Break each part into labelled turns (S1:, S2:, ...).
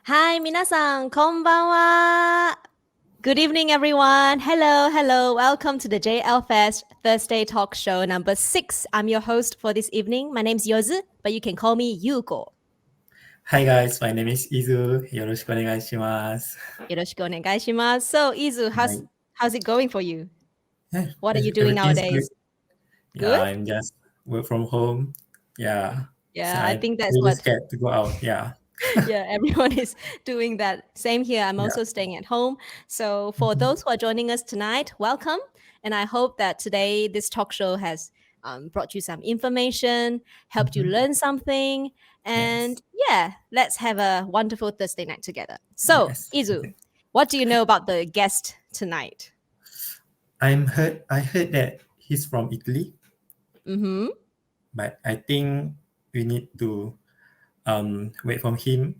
S1: Hi, 皆さん、こんばんは. Good evening, everyone. Hello, hello. Welcome to the JLfest Thursday talk show number 6. I'm your host for this evening. My name's Yozu, but you can call me Yuko.
S2: Hi guys, my name is Izu. よろしくお願いします。
S1: よろしくお願いします. So, Izu, how's it going for you?
S2: Yeah,
S1: What are you doing
S2: everything's good.
S1: nowadays?
S2: Yeah,
S1: Good?
S2: I'm just work from home. Yeah, so
S1: Yeah, I
S2: I'm
S1: think that's
S2: really
S1: what
S2: scared to go out. Yeah.
S1: yeah, everyone is doing that. Same here. I'm also staying at home. So for those who are joining us tonight, welcome. And I hope that today this talk show has brought you some information, helped you learn something. And yeah, let's have a wonderful Thursday night together. So,
S2: Yes.
S1: Izu, what do you know about the guest tonight?
S2: I heard that he's from Italy,
S1: Mm-hmm.
S2: but I think we need to wait for him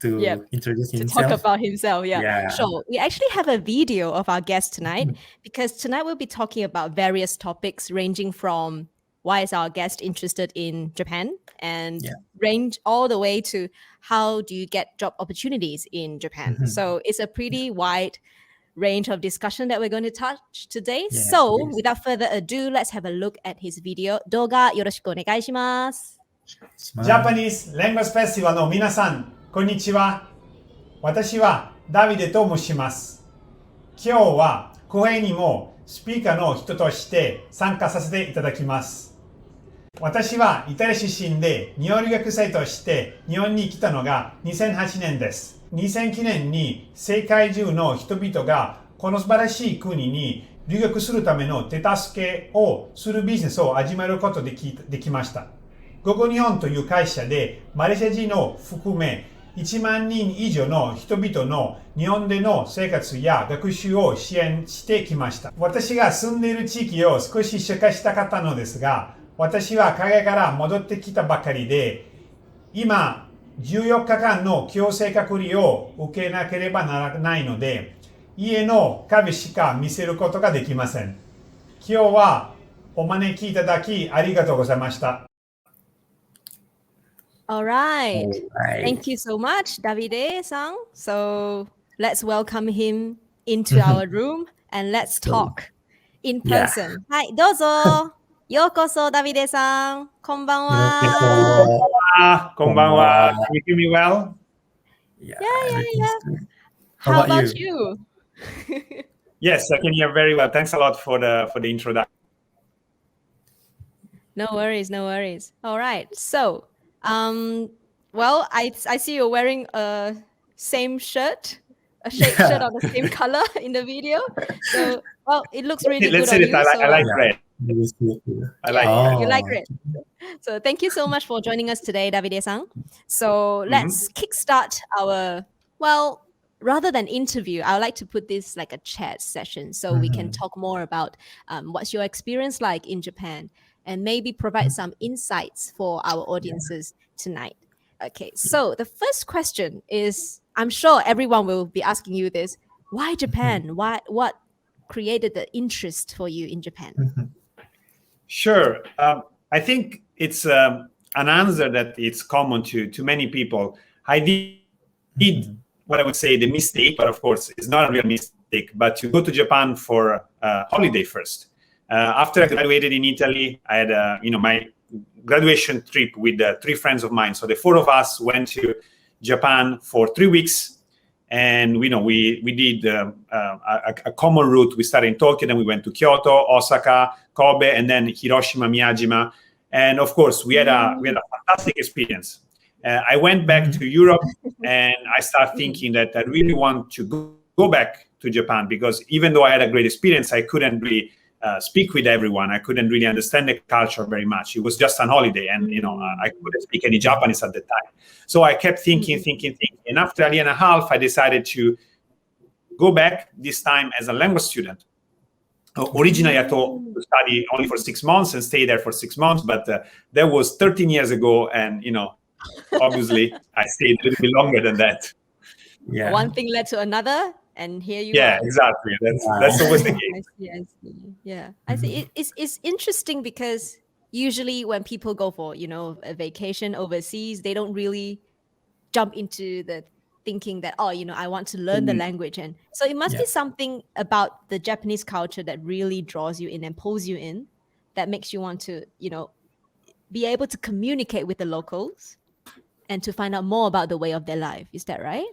S1: Yep.
S2: to introduce
S1: To talk
S2: himself.
S1: about himself. Yeah.
S2: Yeah.
S1: Sure. We actually have a video of our guest tonight because tonight we'll be talking about various topics ranging from why is our guest interested in Japan and range all the way to how do you get job opportunities in Japan. So it's a pretty wide range of discussion that we're going to touch today.
S2: Yes,
S1: So
S2: please.
S1: without further ado, let's have a look at his video. Doga yoroshiku onegaishimasu.
S3: Japanese Language Festival の皆さん、こんにちは。私はダビデと申します。今日は公演にもスピーカーの人として参加させていただきます。私はイタリア出身で日本留学生として日本に来たのが2008年です。2009年に世界中の人々がこの素晴らしい国に留学するための手助けをするビジネスを始めることできました。ゴゴ日本という会社でマレーシア人を含め1万人以上の人々の日本での生活や学習を支援してきました。私が住んでいる地域を少し紹介したかったのですが、私は海外から戻ってきたばかりで、今14日間の強制隔離を受けなければならないので、家の壁しか見せることができません。今日はお招きいただきありがとうございました。
S1: All right. Thank you so much, Davide-san. So let's welcome him into our room and let's talk in person. Hi, どうぞ。ようこそ、Davide-san. こんばんは。
S3: こんばんは。Can you hear me well?
S1: Yeah.
S2: How
S1: about
S2: about
S1: you?
S3: Yes, I can hear very well. Thanks a lot for the introduction.
S1: No worries. All right. So, well, I see you're wearing a same shirt, a shirt of the same color in the video. So, well, it looks really good on you.
S3: I like red. I like red.
S1: You like red. So thank you so much for joining us today, Davide-san. So let's kickstart our, well, rather than interview, I would like to put this like a chat session so we can talk more about what's your experience like in Japan and maybe provide some insights for our audiences tonight. Okay, so the first question is, I'm sure everyone will be asking you this, why Japan? What created the interest for you in Japan?
S3: Sure. I think it's an answer that it's common to many people. I did what I would say the mistake, but of course it's not a real mistake, but to go to Japan for a holiday first. After I graduated in Italy, I had my graduation trip with 3 friends of mine. So the 4 of us went to Japan for 3 weeks. And we did a common route. We started in Tokyo, then we went to Kyoto, Osaka, Kobe, and then Hiroshima, Miyajima. And of course, we had a fantastic experience. I went back to Europe, and I started thinking that I really want to go back to Japan, because even though I had a great experience, I couldn't really speak with everyone. I couldn't really understand the culture very much. It was just an holiday, and I couldn't speak any Japanese at the time. So I kept thinking. And after a year and a half, I decided to go back, this time as a language student. Originally, I thought to study only for 6 months and stay there for 6 months, but that was 13 years ago, and obviously I stayed a little bit longer than that.
S2: Yeah.
S1: One thing led to another, and here you are.
S3: Yeah, exactly. That's always the case.
S1: I see. Yeah, I see. It's interesting because usually when people go for a vacation overseas, they don't really jump into the thinking that, oh, I want to learn the language. And so it must be something about the Japanese culture that really draws you in and pulls you in, that makes you want to, be able to communicate with the locals and to find out more about the way of their life. Is that right?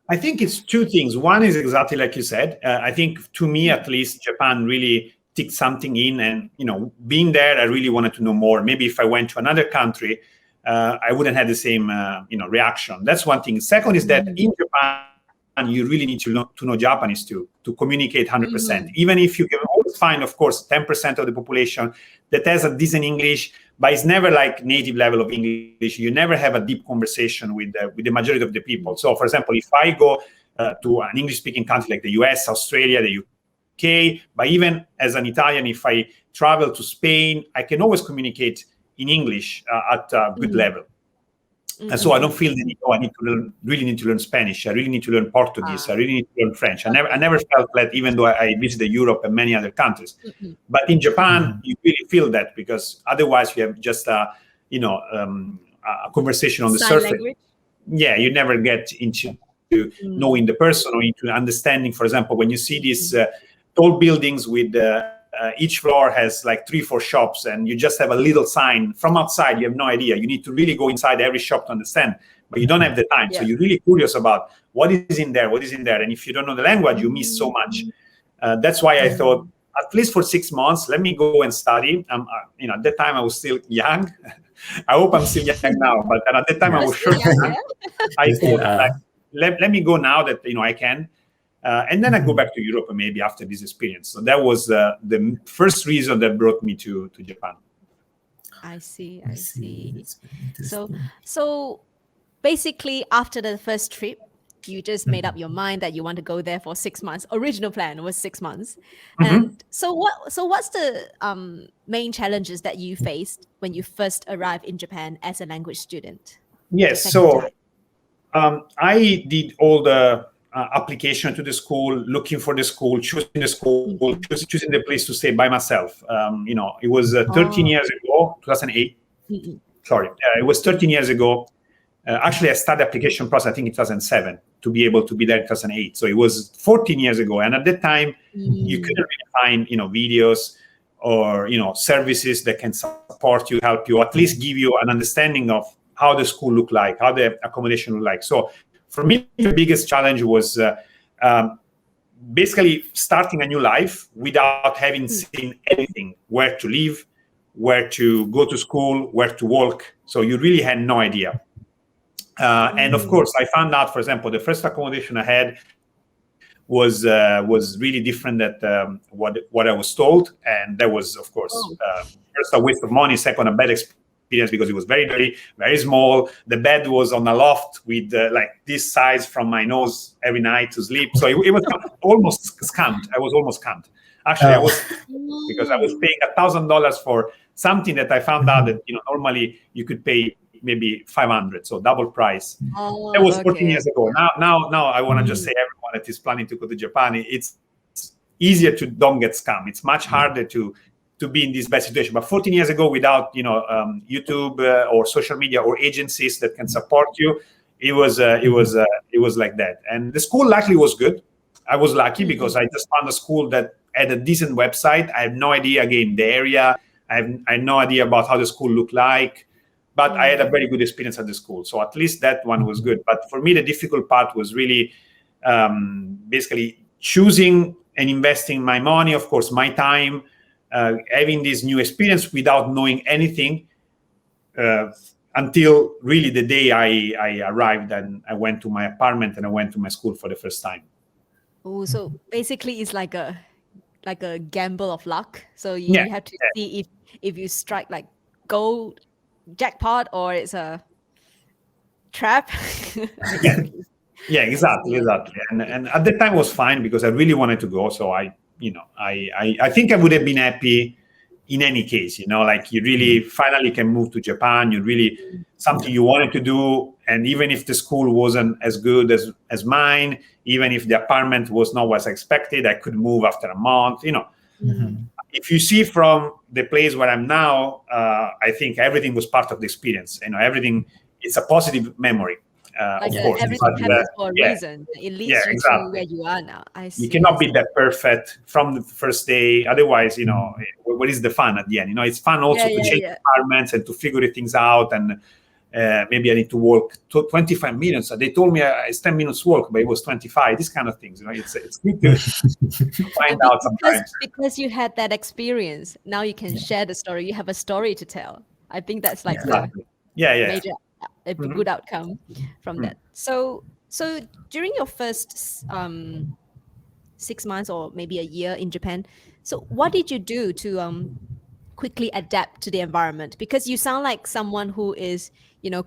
S3: I think it's two things. One is exactly like you said. I think to me, at least, Japan really ticked something in, and being there, I really wanted to know more. Maybe if I went to another country, I wouldn't have the same reaction. That's one thing. Second is that in Japan, you really need to know Japanese to communicate 100%. Even if you can always find, of course, 10% of the population that has a decent English, but it's never like native level of English. You never have a deep conversation with the majority of the people. So, for example, if I go to an English-speaking country like the US, Australia, the UK, but even as an Italian, if I travel to Spain, I can always communicate in English at a good level. And so I don't feel the need, really need to learn Spanish. I really need to learn Portuguese. I really need to learn French. I never felt that, even though I visited Europe and many other countries. But in Japan, you really feel that, because otherwise you have just a conversation on the surface.
S1: Language.
S3: Yeah, you never get into knowing the person or into understanding. For example, when you see these tall buildings with each floor has like 3-4 shops, and you just have a little sign from outside, you have no idea. You need to really go inside every shop to understand, but you don't have the time. So you're really curious about what is in there. And if you don't know the language, you miss so much. That's why I thought, at least for 6 months, let me go and study. At that time I was still young. I hope I'm still young now, but at that time I was sure. I thought, let me go now that I can. And then I go back to Europe maybe after this experience. So that was the first reason that brought me to Japan.
S1: I see. So basically, after the first trip, you just made up your mind that you want to go there for 6 months. Original plan was 6 months. And so what's the main challenges that you faced when you first arrived in Japan as a language student?
S3: Yes. So I did all the application to the school, looking for the school, choosing the school, choosing the place to stay by myself. It was 13 years ago, 2008. Sorry, it was 13 years ago. Actually, I started the application process, I think, in 2007 to be able to be there in 2008. So it was 14 years ago. And at that time, you couldn't really find, videos or, services that can support you, help you, at least give you an understanding of how the school looked like, how the accommodation looked like. So for me, the biggest challenge was basically starting a new life without having seen anything, where to live, where to go to school, where to work. So you really had no idea. And of course, I found out, for example, the first accommodation I had was really different than what I was told. And that was, of course, first a waste of money, second a bad experience, because it was very, very, very small. The bed was on a loft with like this size from my nose every night to sleep. So it was almost scammed. I was almost scammed. Actually, I was, because I was paying $1,000 for something that I found out that normally you could pay maybe 500, so double price. That was 14 years ago. Now I want to just say, everyone that is planning to go to Japan, it's easier to don't get scammed. It's much harder to be in this bad situation. But 14 years ago, without YouTube or social media or agencies that can support you, it was like that. And the school luckily was good. I was lucky because I just found a school that had a decent website. I have no idea, again, the area. I had no idea about how the school looked like, but I had a very good experience at the school. So at least that one was good. But for me, the difficult part was really basically choosing and investing my money, of course, my time, having this new experience without knowing anything until really the day I arrived and I went to my apartment and I went to my school for the first time.
S1: Oh, so basically it's like a gamble of luck. So you have to see if you strike like gold jackpot or it's a trap.
S3: Yeah, exactly. And at the time it was fine because I really wanted to go. So I think I would have been happy in any case, like you really finally can move to Japan. You really something you wanted to do. And even if the school wasn't as good as mine, even if the apartment was not what I expected, I could move after a month, If you see from the place where I'm now, I think everything was part of the experience. Everything, it's a positive memory.
S1: Like
S3: of course.
S1: everything
S3: But,
S1: happens for a
S3: yeah,
S1: reason. It leads you to where you are now. I see.
S3: You cannot be that perfect from the first day. Otherwise, what is the fun at the end? It's fun also to change environments and to figure things out. And maybe I need to walk 25 minutes. They told me it's 10 minutes walk, but it was 25. These kind of things. It's good to find out sometimes.
S1: Because you had that experience, now you can share the story. You have a story to tell. I think that's like
S3: Exactly.
S1: major, a good outcome from that. So during your first 6 months or maybe a year in Japan, so what did you do to quickly adapt to the environment? Because you sound like someone who is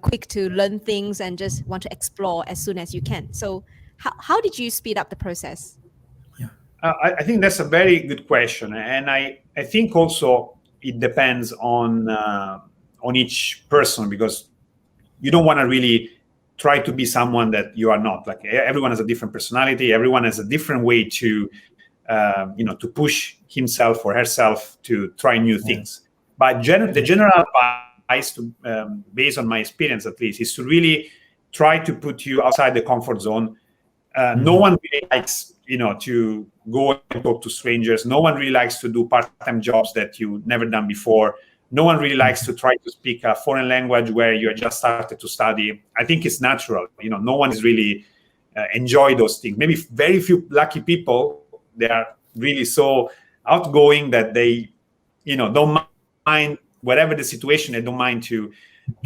S1: quick to learn things and just want to explore as soon as you can. So how did you speed up the process?
S3: I think that's a very good question, and I think also it depends on each person, because you don't want to really try to be someone that you are not. Like, everyone has a different personality. Everyone has a different way to to push himself or herself to try new things. But the general advice, based on my experience at least, is to really try to put you outside the comfort zone. No one really likes to go and talk to strangers. No one really likes to do part-time jobs that you've never done before. No one really likes to try to speak a foreign language where you just started to study. I think it's natural. No one is really enjoy those things. Maybe very few lucky people, they are really so outgoing that they, don't mind whatever the situation. They don't mind to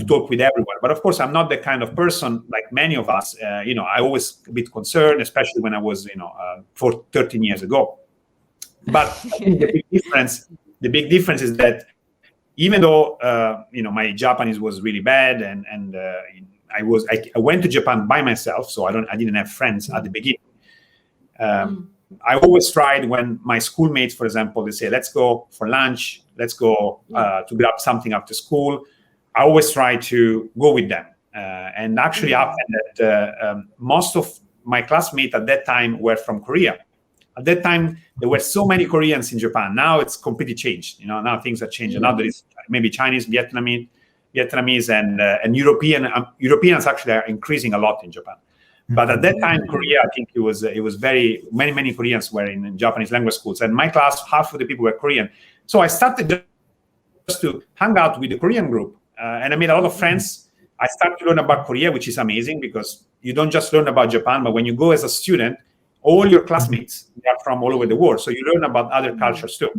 S3: talk with everyone. But of course, I'm not the kind of person like many of us. I always a bit concerned, especially when I was, 13 years ago. But I think the big difference is that even though my Japanese was really bad, and I went to Japan by myself, so I didn't have friends at the beginning. I always tried, when my schoolmates, for example, they say, let's go for lunch, let's go to grab something after school. I always try to go with them. And actually happened that most of my classmates at that time were from Korea. At that time, there were so many Koreans in Japan. Now it's completely changed. Now things are changing. Now there is maybe Chinese, Vietnamese, and European. Europeans actually are increasing a lot in Japan. But at that time, Korea, I think it was very many Koreans were in Japanese language schools, and my class, half of the people were Korean. So I started just to hang out with the Korean group, and I made a lot of friends. I started to learn about Korea, which is amazing, because you don't just learn about Japan, but when you go as a student, all your classmates are from all over the world, so you learn about other cultures too.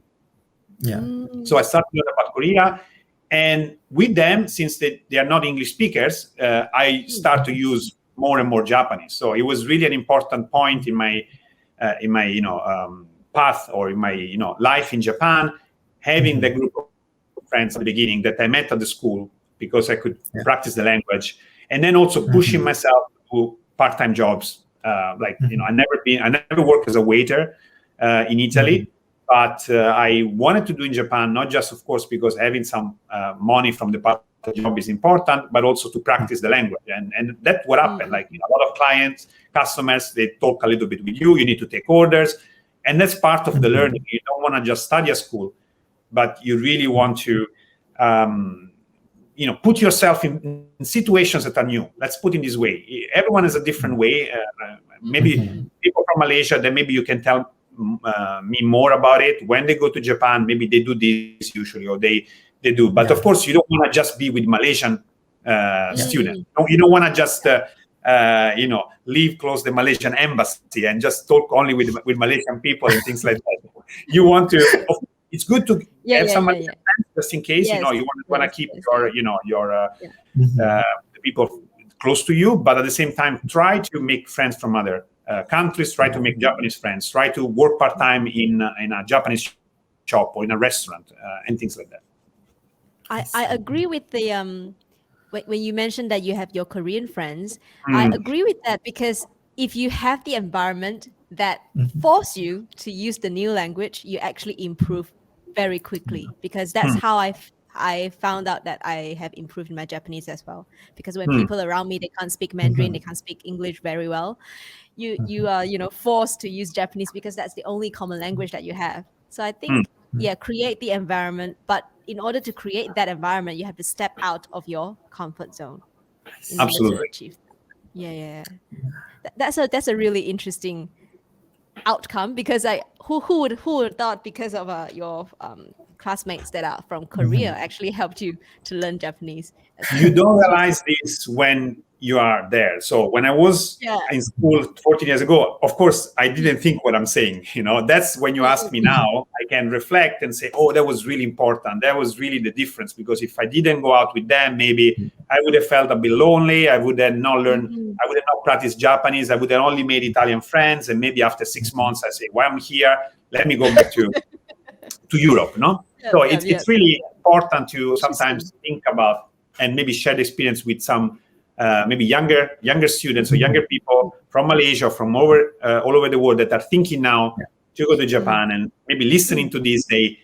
S3: So I started to learn about Korea, and with them, since they are not English speakers, I start to use more and more Japanese. So it was really an important point in my path, or in my life in Japan, having the group of friends at the beginning that I met at the school, because I could practice the language, and then also pushing myself to part-time jobs. I never worked as a waiter in Italy, but I wanted to do in Japan, not just, of course, because having some money from the part-time job is important, but also to practice the language. And that's what happened. Like, a lot of clients, customers, they talk a little bit with you. You need to take orders, and that's part of the learning. You don't want to just study at school, but you really want to put yourself in situations that are new. Let's put it this way. Everyone has a different way. Maybe people from Malaysia, then maybe you can tell me more about it. When they go to Japan, maybe they do this usually, or they do. But of course, you don't want to just be with Malaysian students. You don't want to just leave close the Malaysian embassy and just talk only with Malaysian people and things like that. You want to. It's good to have some Malaysian friends, just in case. You want to keep the people close to you, but at the same time, try to make friends from other countries. Try to make Japanese friends. Try to work part-time in a Japanese shop or in a restaurant and things like that.
S1: I agree with the when you mentioned that you have your Korean friends. I agree with that, because if you have the environment that force you to use the new language, you actually improve very quickly, because that's how I found out that I have improved in my Japanese as well. Because when people around me, they can't speak Mandarin, they can't speak English very well, you are forced to use Japanese, because that's the only common language that you have. So I think create the environment, but in order to create that environment, you have to step out of your comfort zone in order to achieve that. Yeah. That's a really interesting outcome, because who would have thought, because of your classmates that are from Korea actually helped you to learn Japanese as well.
S3: You don't realize this when you are there. So when I was in school 14 years ago, of course, I didn't think what I'm saying. That's when you ask me now, I can reflect and say, oh, that was really important. That was really the difference. Because if I didn't go out with them, maybe I would have felt a bit lonely. I would have not learned, I would have not practiced Japanese. I would have only made Italian friends. And maybe after 6 months, I say, well, I'm here. Let me go back to Europe, no? So it's really important to sometimes think about and maybe share the experience with some maybe younger students or younger people from Malaysia, from all over the world, that are thinking now to go to Japan, and maybe listening to this, they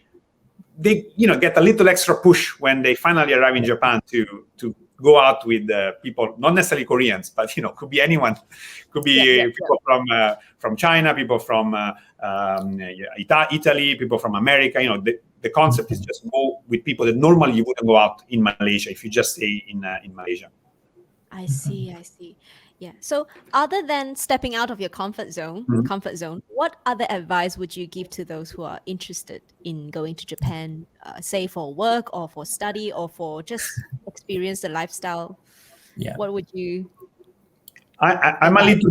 S3: get a little extra push when they finally arrive in Japan to go out with people, not necessarily Koreans, but could be anyone, could be people from China, people from Italy, people from America. The concept is just go with people that normally you wouldn't go out in Malaysia if you just stay in Malaysia.
S1: I see. Yeah. So other than stepping out of your comfort zone, what other advice would you give to those who are interested in going to Japan, say for work or for study or for just experience the lifestyle?
S2: Yeah.
S1: What would you?
S3: I'm a little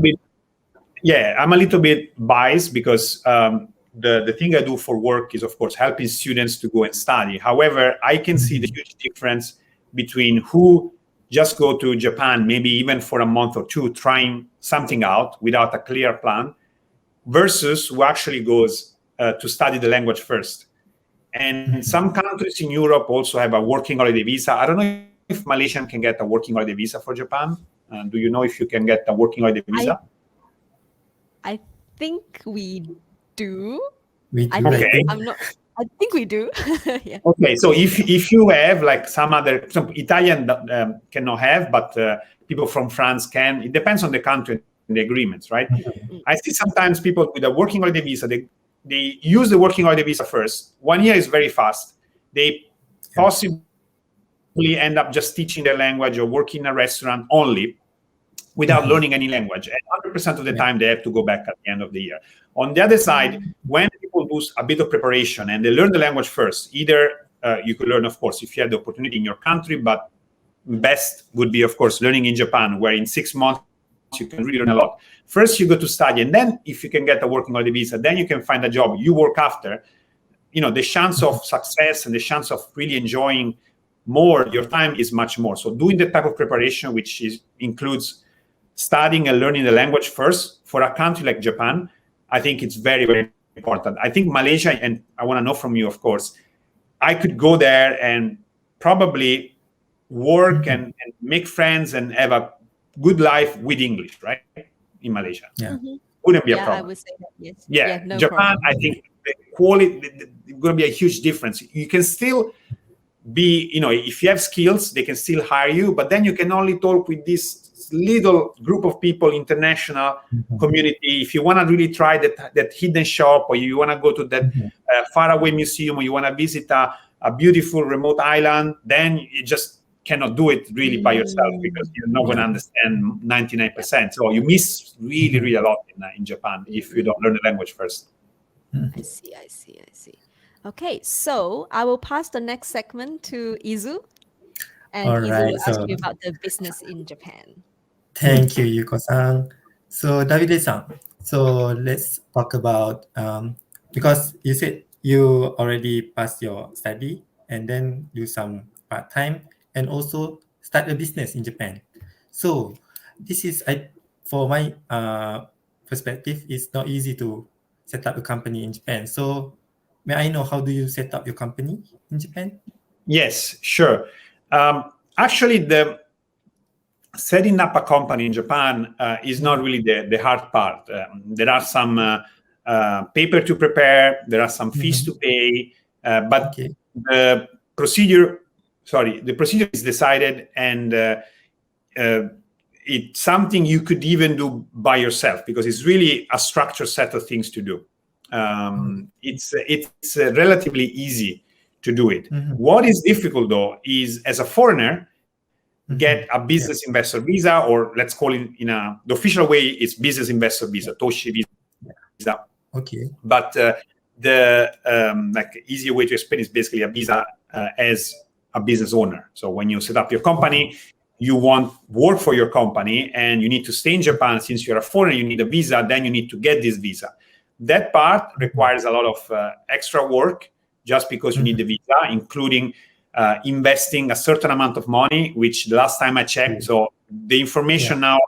S3: bit biased, because the thing I do for work is, of course, helping students to go and study. However, I can see the huge difference between who just go to Japan, maybe even for a month or two, trying something out without a clear plan, versus who actually goes to study the language first. And some countries in Europe also have a working holiday visa. I don't know if Malaysian can get a working holiday visa for Japan. Do you know if you can get a working holiday visa?
S1: I think we do.
S3: Okay.
S1: I think we do. Yeah.
S3: Okay, so if you have like some Italian cannot have, but people from France can. It depends on the country and the agreements, right? I see sometimes people with a working holiday visa, they use the working holiday visa first. 1 year is very fast. They possibly end up just teaching their language or working in a restaurant only, without learning any language. And 100% of the time, they have to go back at the end of the year. On the other side, when people do a bit of preparation and they learn the language first, either you could learn, of course, if you have the opportunity in your country, but best would be, of course, learning in Japan, where in 6 months, you can really learn a lot. First, you go to study, and then if you can get a working holiday visa, then you can find a job you work after. The chance of success and the chance of really enjoying more your time is much more. So doing the type of preparation, which includes studying and learning the language first for a country like Japan, I think it's very, very important. I think Malaysia, and I want to know from you, of course, I could go there and probably work and make friends and have a good life with English, right? In Malaysia.
S2: Yeah.
S3: Wouldn't be a problem.
S1: I would say that, yes.
S3: Yeah,
S1: no
S3: Japan,
S1: problem.
S3: I think the quality, it's going to be a huge difference. You can still be, if you have skills, they can still hire you, but then you can only talk with this little group of people, international community. If you want to really try that hidden shop, or you want to go to that faraway museum, or you want to visit a beautiful remote island, then you just cannot do it really by yourself, because you're not going to understand 99%. So you miss really, really a lot in Japan if you don't learn the language first.
S1: I see. Okay, so I will pass the next segment to Izu, and Izu will ask you about the business in Japan.
S2: Thank you, Yuko-san. So Davide-san, so let's talk about, because you said you already passed your study and then do some part-time and also start a business in Japan. So this is, for my perspective, it's not easy to set up a company in Japan. So may I know, how do you set up your company in Japan?
S3: Yes, sure. Actually, the setting up a company in Japan is not really the hard part. There are some paper to prepare, there are some fees to pay, but the procedure is decided, and it's something you could even do by yourself, because it's really a structured set of things to do. It's relatively easy to do it. What is difficult, though, is as a foreigner, get a business investor visa, or let's call it the official way, it's business investor visa, Toshi visa.
S2: Okay.
S3: But the easier way to explain is basically a visa as a business owner. So when you set up your company, you want work for your company, and you need to stay in Japan. Since you're a foreigner, you need a visa. Then you need to get this visa. That part requires a lot of extra work, just because you need the visa, including investing a certain amount of money, which the last time I checked, so the information now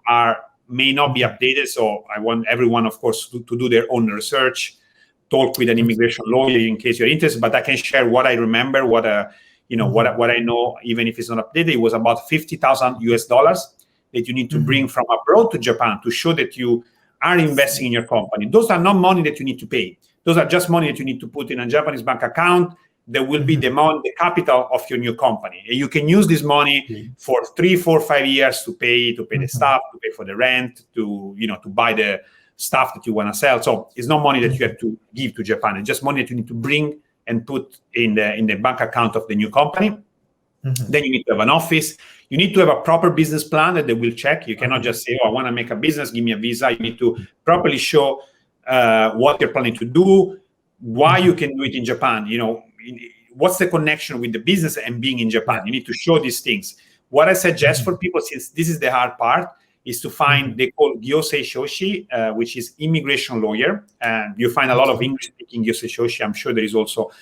S3: may not be updated. So I want everyone, of course, to do their own research, talk with an immigration lawyer in case you're interested. But I can share what I remember, what I know, even if it's not updated. It was about $50,000 that you need to bring from abroad to Japan to show that you are investing in your company. Those are not money that you need to pay. Those are just money that you need to put in a Japanese bank account. There will be the amount, the capital of your new company. And you can use this money for 3, 4, 5 years to pay the staff, to pay for the rent, to buy the stuff that you want to sell. So it's not money that you have to give to Japan. It's just money that you need to bring and put in the bank account of the new company. Then you need to have an office. You need to have a proper business plan that they will check. You cannot just say, "Oh, I want to make a business, give me a visa." You need to properly show what you're planning to do, why you can do it in Japan. What's the connection with the business and being in Japan? You need to show these things. What I suggest for people, since this is the hard part, is to find, they call gyosei shoshi, which is immigration lawyer. And you find a lot of English-speaking gyosei shoshi. I'm sure there is also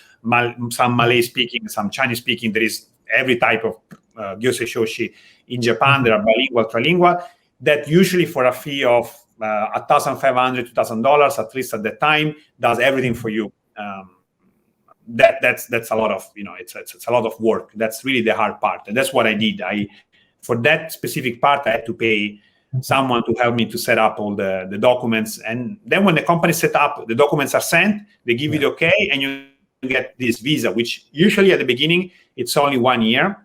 S3: some Malay-speaking, some Chinese-speaking. There is every type of gyosei shoshi in Japan. There are bilingual, trilingual, that usually for a fee of $1,500, $2,000, at least at the time, does everything for you. That's a lot of, it's a lot of work. That's really the hard part. And that's what I did. For that specific part, I had to pay someone to help me to set up all the documents. And then when the company set up, the documents are sent, they give you the okay, and you get this visa, which usually at the beginning, it's only 1 year.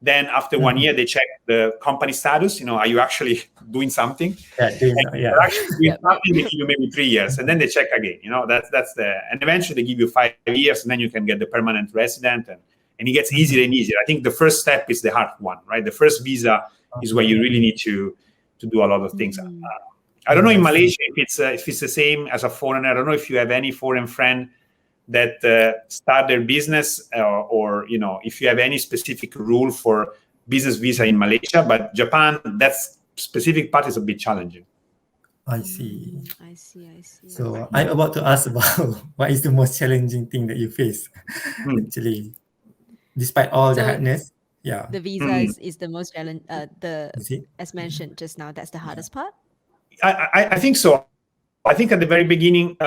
S3: Then after 1 year, they check the company status. Are you actually doing something?
S2: Actually
S3: doing something, they give you maybe 3 years, and then they check again. And eventually they give you 5 years, and then you can get the permanent resident, and it gets easier and easier. I think the first step is the hard one, right? The first visa is where you really need to do a lot of things. I don't know in Malaysia if it's the same as a foreigner. I don't know if you have any foreign friend that start their business, or if you have any specific rule for business visa in Malaysia. But Japan, that specific part is a bit challenging.
S2: I see.
S1: I see.
S2: So I'm about to ask about what is the most challenging thing that you face, actually, despite all the hardness. Yeah.
S1: The visa is the most challenge. As mentioned just now, that's the hardest part.
S3: I think so. I think at the very beginning,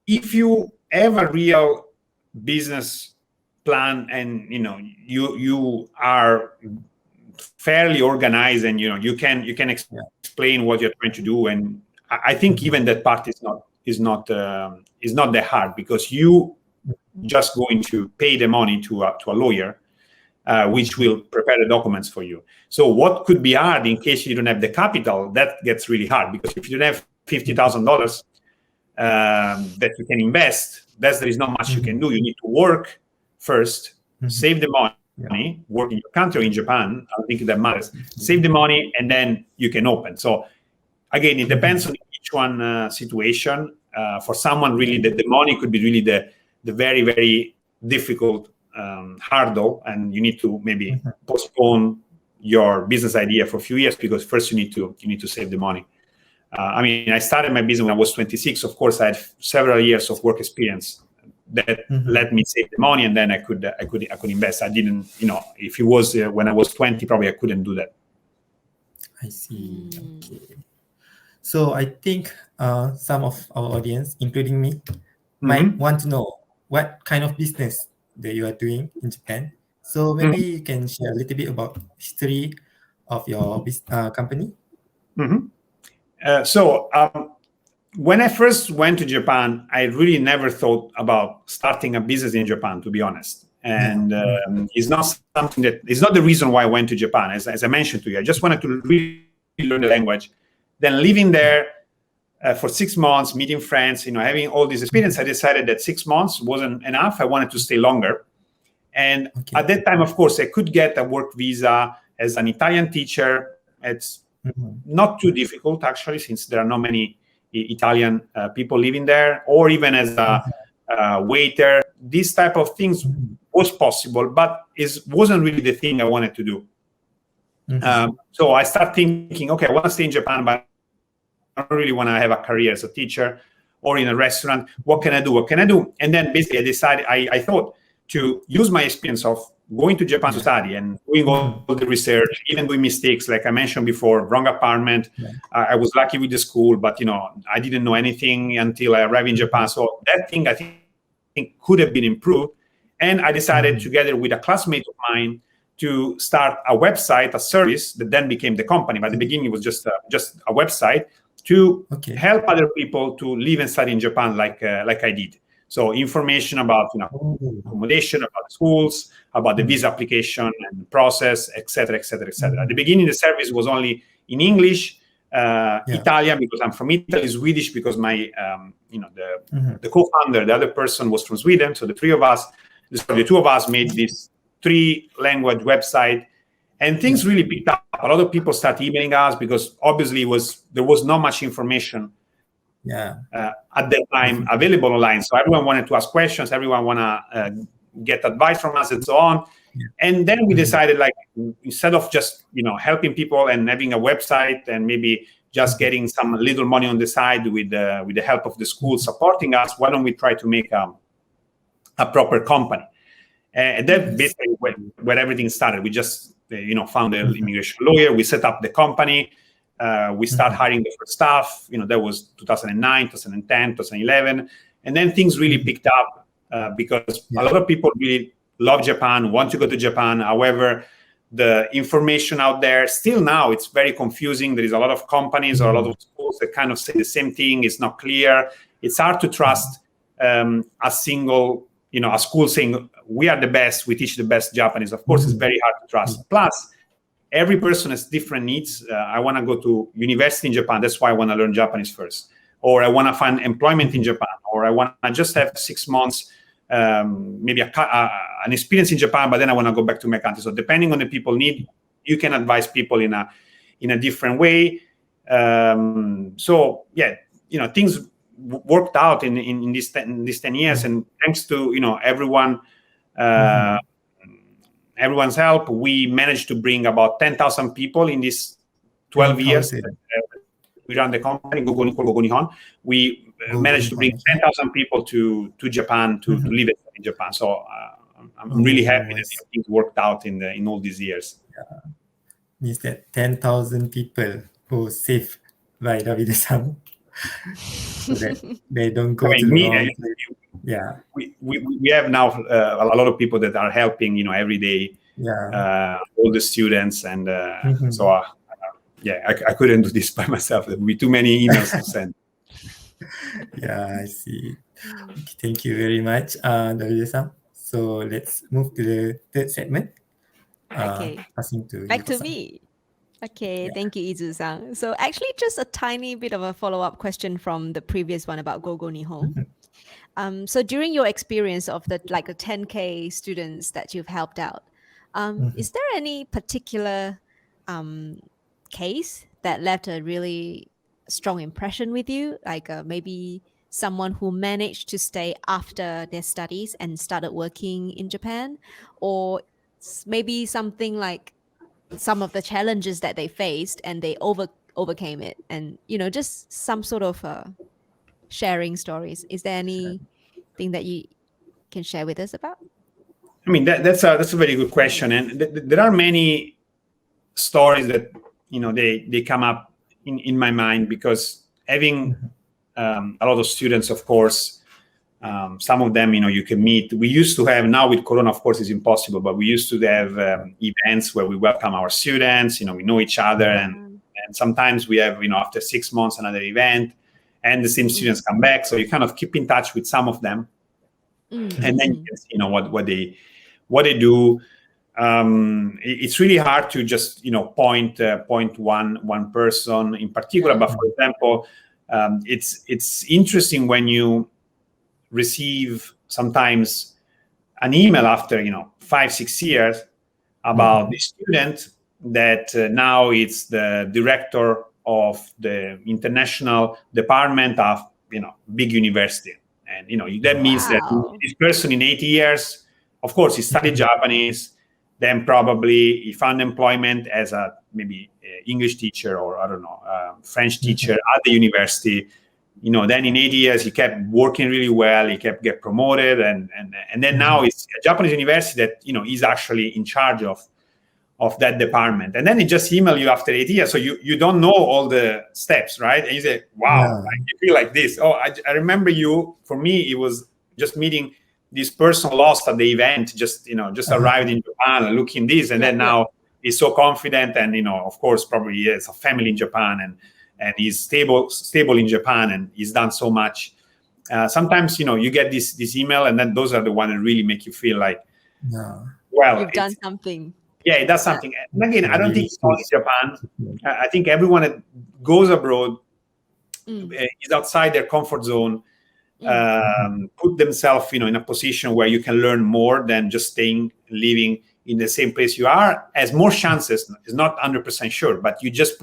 S3: if you have a real business plan and you are fairly organized, and you can explain what you're trying to do, and I think even that part is not that hard, because you just going to pay the money to a lawyer, which will prepare the documents for you. So what could be hard in case you don't have the capital, that gets really hard, because if you don't have $50,000 that you can invest, there is not much you can do. You need to work first, save the money, work in your country or in Japan. I don't think that matters. Save the money, and then you can open. So again, it depends on each one situation. For someone, really, the money could be really the very, very difficult hurdle, and you need to maybe postpone your business idea for a few years, because first you need to save the money. I started my business when I was 26. Of course, I had several years of work experience that let me save the money, and then I could invest. I didn't, if it was when I was 20, probably I couldn't do that.
S2: I see. Okay. So I think some of our audience, including me, might want to know what kind of business that you are doing in Japan. So maybe you can share a little bit about history of your company.
S3: When I first went to Japan, I really never thought about starting a business in Japan, to be honest. And it's not something it's not the reason why I went to Japan. As I mentioned to you, I just wanted to really learn the language. Then living there for 6 months, meeting friends, having all this experience, I decided that 6 months wasn't enough. I wanted to stay longer. And at that time, of course, I could get a work visa as an Italian teacher. It's not too difficult, actually, since there are not many Italian people living there, or even as a waiter. This type of things was possible, but it wasn't really the thing I wanted to do. So I started thinking, okay, I want to stay in Japan, but I don't really want to have a career as a teacher or in a restaurant. What can I do? What can I do? And then basically I decided, I thought to use my experience of going to Japan to study and doing all the research, even doing mistakes, like I mentioned before, wrong apartment. I was lucky with the school, but I didn't know anything until I arrived in Japan. So that thing I think could have been improved. And I decided together with a classmate of mine to start a website, a service that then became the company. But at the beginning, it was just a website to help other people to live and study in Japan, like I did. So information about accommodation, about schools, about the visa application and process, etc., etc., etc. At the beginning, the service was only in English, Italian because I'm from Italy, Swedish because my the co-founder, the other person was from Sweden. So the two of us made this 3-language website, and things really picked up. A lot of people started emailing us because obviously there was not much information at that time available online. So everyone wanted to ask questions, everyone want to get advice from us and so on. And then we decided, like, instead of just helping people and having a website and maybe just getting some little money on the side with the help of the school supporting us, why don't we try to make a proper company? And that's basically where everything started. We just found an immigration lawyer. We set up the company. We start hiring the first staff. That was 2009, 2010, 2011. And then things really picked up because a lot of people really love Japan, want to go to Japan. However, the information out there, still now, it's very confusing. There is a lot of companies or a lot of schools that kind of say the same thing. It's not clear. It's hard to trust a single, a school saying, we are the best, we teach the best Japanese. Of course, it's very hard to trust. Plus, every person has different needs. I want to go to university in Japan. That's why I want to learn Japanese first. Or I want to find employment in Japan. Or I want to just have 6 months, maybe an experience in Japan, but then I want to go back to my country. So depending on the people need, you can advise people in a different way. So yeah, things worked out in these 10 years, and thanks to everyone's help, we managed to bring about 10,000 people in these 12 years. We run the company, Gogo Nihon. We managed to bring 10,000 people to Japan to live in Japan. So I'm really happy that things worked out in all these years.
S2: Means that 10,000 people who saved by Davide-san, so that they don't go to the wrong place.
S3: We have now a lot of people that are helping, every day, all the students, and so I couldn't do this by myself. There would be too many emails to send.
S2: I see. Thank you very much, Davide-san. So let's move to the third segment. Passing to
S1: back to me. Okay, thank you, Izu-san. So actually, just a tiny bit of a follow-up question from the previous one about Gogo Nihon. So during your experience of the 10K students that you've helped out, is there any particular case that left a really strong impression with you? Like maybe someone who managed to stay after their studies and started working in Japan, or maybe something like some of the challenges that they faced and they overcame it, and just some sort of sharing stories. Is there anything that you can share with us about?
S3: I mean, that's a very good question, and there are many stories that they come up in my mind, because having a lot of students, of course, some of them you can meet. We used to have, now with Corona, of course, it's impossible, but we used to have events where we welcome our students. We know each other, and sometimes we have after 6 months another event, and the same students come back. So you kind of keep in touch with some of them, and then you can see what they do. It's really hard to just point one person in particular. But for example, it's interesting when you receive sometimes an email after 5-6 years about the student that now it's the director of the international department of big university, and that means that this person in 8 years, of course, he studied Japanese, then probably he found employment as a maybe English teacher or I don't know French teacher at the university. Then in 8 years he kept working really well. He kept get promoted, and then now it's a Japanese university that he's actually in charge of that department. And then he just email you after 8 years, so you don't know all the steps, right? And you say, wow, I feel like this. Oh, I remember you. For me, it was just meeting this person lost at the event, just arrived in Japan and looking this, and then now he's so confident, and of course probably he has a family in Japan, and he's stable in Japan, and he's done so much. Sometimes you get this email, and then those are the ones that really make you feel like, well,
S1: you've done something.
S3: Yeah, it does something. And again, I don't think it's only Japan. I think everyone that goes abroad is outside their comfort zone. Put themselves in a position where you can learn more than just living in the same place you are, has more chances. It's not 100% sure, but you just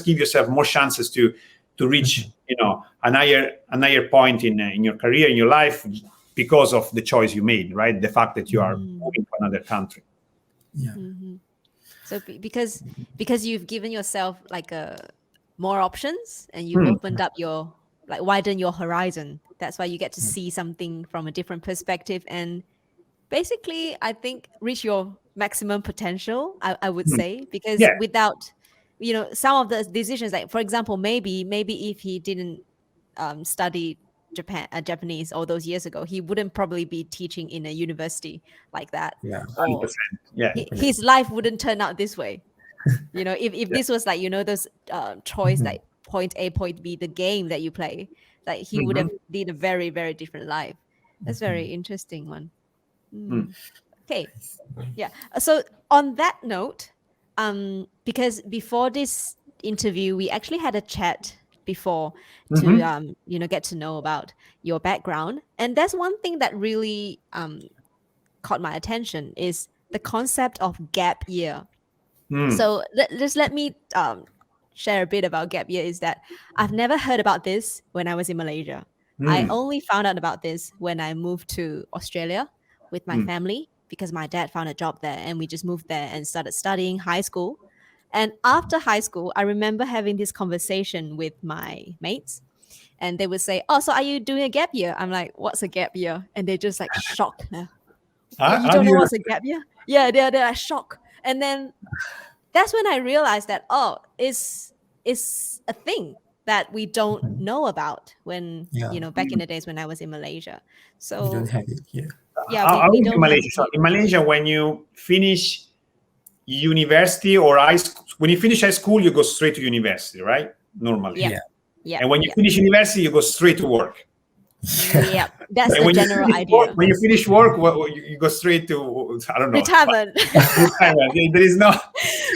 S3: give yourself more chances to reach an higher point in your career, in your life, because of the choice you made, right? The fact that you are moving to another country.
S1: So because you've given yourself like more options, and you've opened up widen your horizon. That's why you get to see something from a different perspective, and basically, I think, reach your maximum potential, I would say, because without, some of the decisions, like for example, maybe if he didn't study Japanese all those years ago, he wouldn't probably be teaching in a university like that.
S3: 100%. Yeah,
S1: his life wouldn't turn out this way. If this was like those choice like point A, point B, the game that you play, like he would have led a very, very different life. That's very interesting one. Okay, yeah. So on that note, because before this interview, we actually had a chat before to get to know about your background, and that's one thing that really caught my attention is the concept of gap year. So let me share a bit about gap year. Is that I've never heard about this when I was in Malaysia. I only found out about this when I moved to Australia with my family, because my dad found a job there, and we just moved there and started studying high school. And after high school, I remember having this conversation with my mates, and they would say, "Oh, so are you doing a gap year?" I'm like, "What's a gap year?" And they're just like shocked. You don't know what's a gap year? Yeah, they're like shocked. And then that's when I realized that it's a thing that we don't know about when back in the days when I was in Malaysia. So
S2: we don't have it here.
S1: Yeah, we don't.
S3: In Malaysia. So in Malaysia, when you finish university or high school, when you finish high school, you go straight to university, right? Normally.
S1: Yeah.
S3: And when you finish university, you go straight to work.
S1: Yeah, that's the general idea.
S3: When you finish work, you go straight to, I don't know,
S1: retirement.
S3: There is no,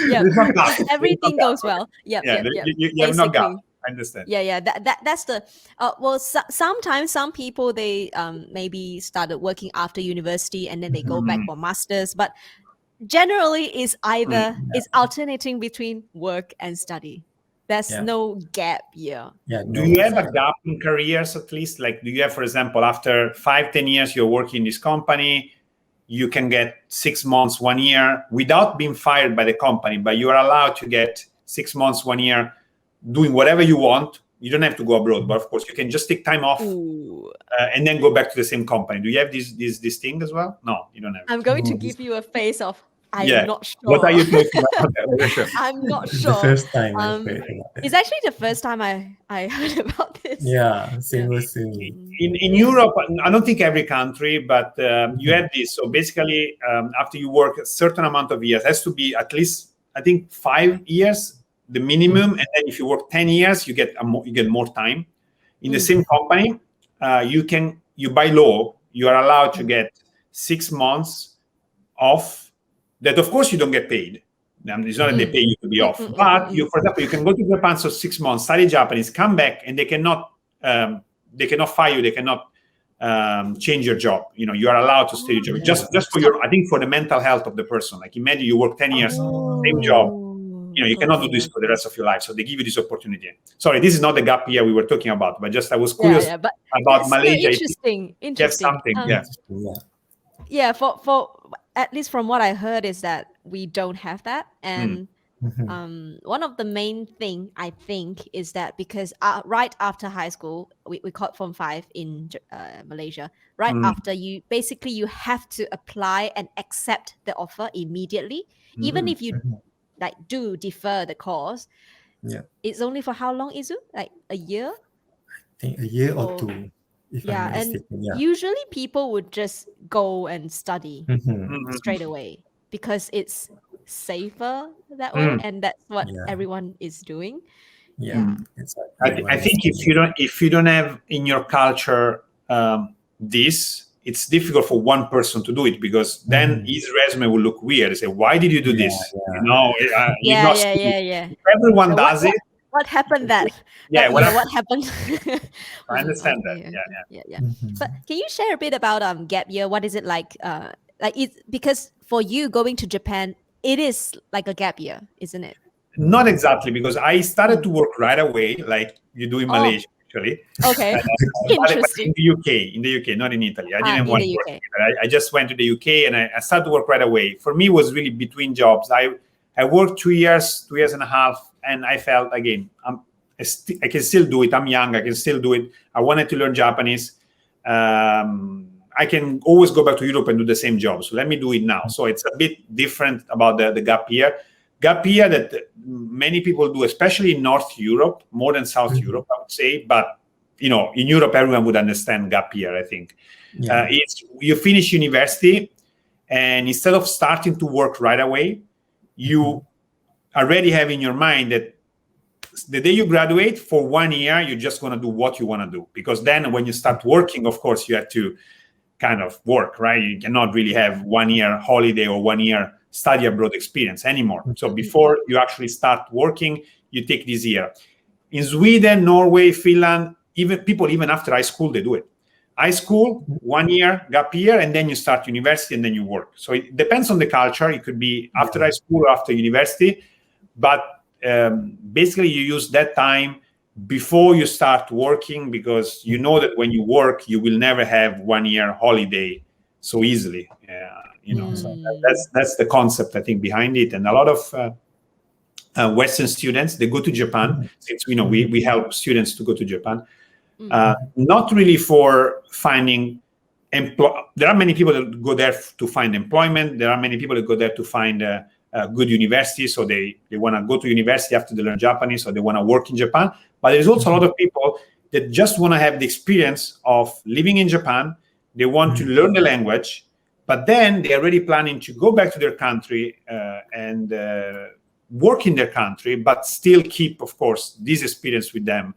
S3: there's no gap.
S1: Everything goes well. You
S3: have no gap. I understand.
S1: Yeah. That's the. Sometimes some people they maybe started working after university and then they go back for masters, but generally is either is alternating between work and study. There's no gap year.
S3: Do you have a gap in careers at least? Like, do you have, for example, after 5-10 years you're working in this company, you can get 6 months, 1 year without being fired by the company, but you are allowed to get 6 months, 1 year doing whatever you want. You don't have to go abroad, but of course you can just take time off and then go back to the same company. Do you have this thing as well? No, you don't have.
S1: I'm going to give you a face of I'm not sure.
S3: What are you talking about? Okay, sure.
S1: I'm not sure.
S2: The first time
S1: it's actually the first time I heard about this.
S2: Yeah, same.
S3: In Europe, I don't think every country, but you have this. So basically, after you work a certain amount of years, it has to be at least, I think, 5 years, the minimum. And then if you work 10 years, you get more time. In the same company, you by law, you are allowed to get 6 months off. That of course you don't get paid. It's not that they pay you to be off, but for example, you can go to Japan for 6 months, study Japanese, come back, and they cannot fire you. They cannot change your job. You are allowed to stay your job just for your, I think, for the mental health of the person. Like imagine you work 10 years, same job. You cannot do this for the rest of your life. So they give you this opportunity. Sorry, this is not the gap year we were talking about, but just I was curious
S1: but
S3: about Malaysia.
S1: Interesting.
S3: You have something,
S1: Yeah, for at least from what I heard is that we don't have that. And one of the main thing I think is that because right after high school, we call it Form 5 in Malaysia, right after you have to apply and accept the offer immediately, even if you like do defer the course. It's only for how long, Izu? Like a year?
S2: I think a year or two. If I'm not
S1: and
S2: mistaken.
S1: usually people would just go and study straight away because it's safer that way, and that's what everyone is doing.
S2: It's
S3: I think if you don't have in your culture this, it's difficult for one person to do it, because then his resume will look weird. They say, why did you do this? If everyone does it.
S1: What happened that? What happened?
S3: I understand that.
S1: Yeah. But can you share a bit about gap year? What is it like? It's because for you going to Japan, it is like a gap year, isn't it?
S3: Not exactly, because I started to work right away, like you do in Malaysia, actually.
S1: Okay.
S3: Interesting. In the UK, not in Italy. I didn't want to work. I just went to the UK and I started to work right away. For me, it was really between jobs. I worked 2 years and a half, and I felt, again, I can still do it. I'm young. I can still do it. I wanted to learn Japanese. I can always go back to Europe and do the same job. So let me do it now. So it's a bit different about the gap year. Gap year that many people do, especially in North Europe, more than South Europe, I would say. But, in Europe, everyone would understand gap year, I think. It's you finish university, and instead of starting to work right away, you already have in your mind that the day you graduate, for 1 year, you're just going to do what you want to do. Because then when you start working, of course, you have to kind of work, right? You cannot really have 1 year holiday or 1 year study abroad experience anymore. So before you actually start working, you take this year. In Sweden, Norway, Finland, even after high school, they do it. High school, 1 year, gap year, and then you start university, and then you work. So it depends on the culture. It could be after high school or after university. But basically, you use that time before you start working, because you know that when you work, you will never have 1 year holiday so easily. So that's the concept, I think, behind it. And a lot of Western students, they go to Japan, since we help students to go to Japan. Not really for finding there are many people that go there to find employment. There are many people that go there to find a good university, so they want to go to university after they learn Japanese, or they want to work in Japan. But there's also a lot of people that just want to have the experience of living in Japan. They want to learn the language, but then they're already planning to go back to their country and work in their country, but still keep, of course, this experience with them.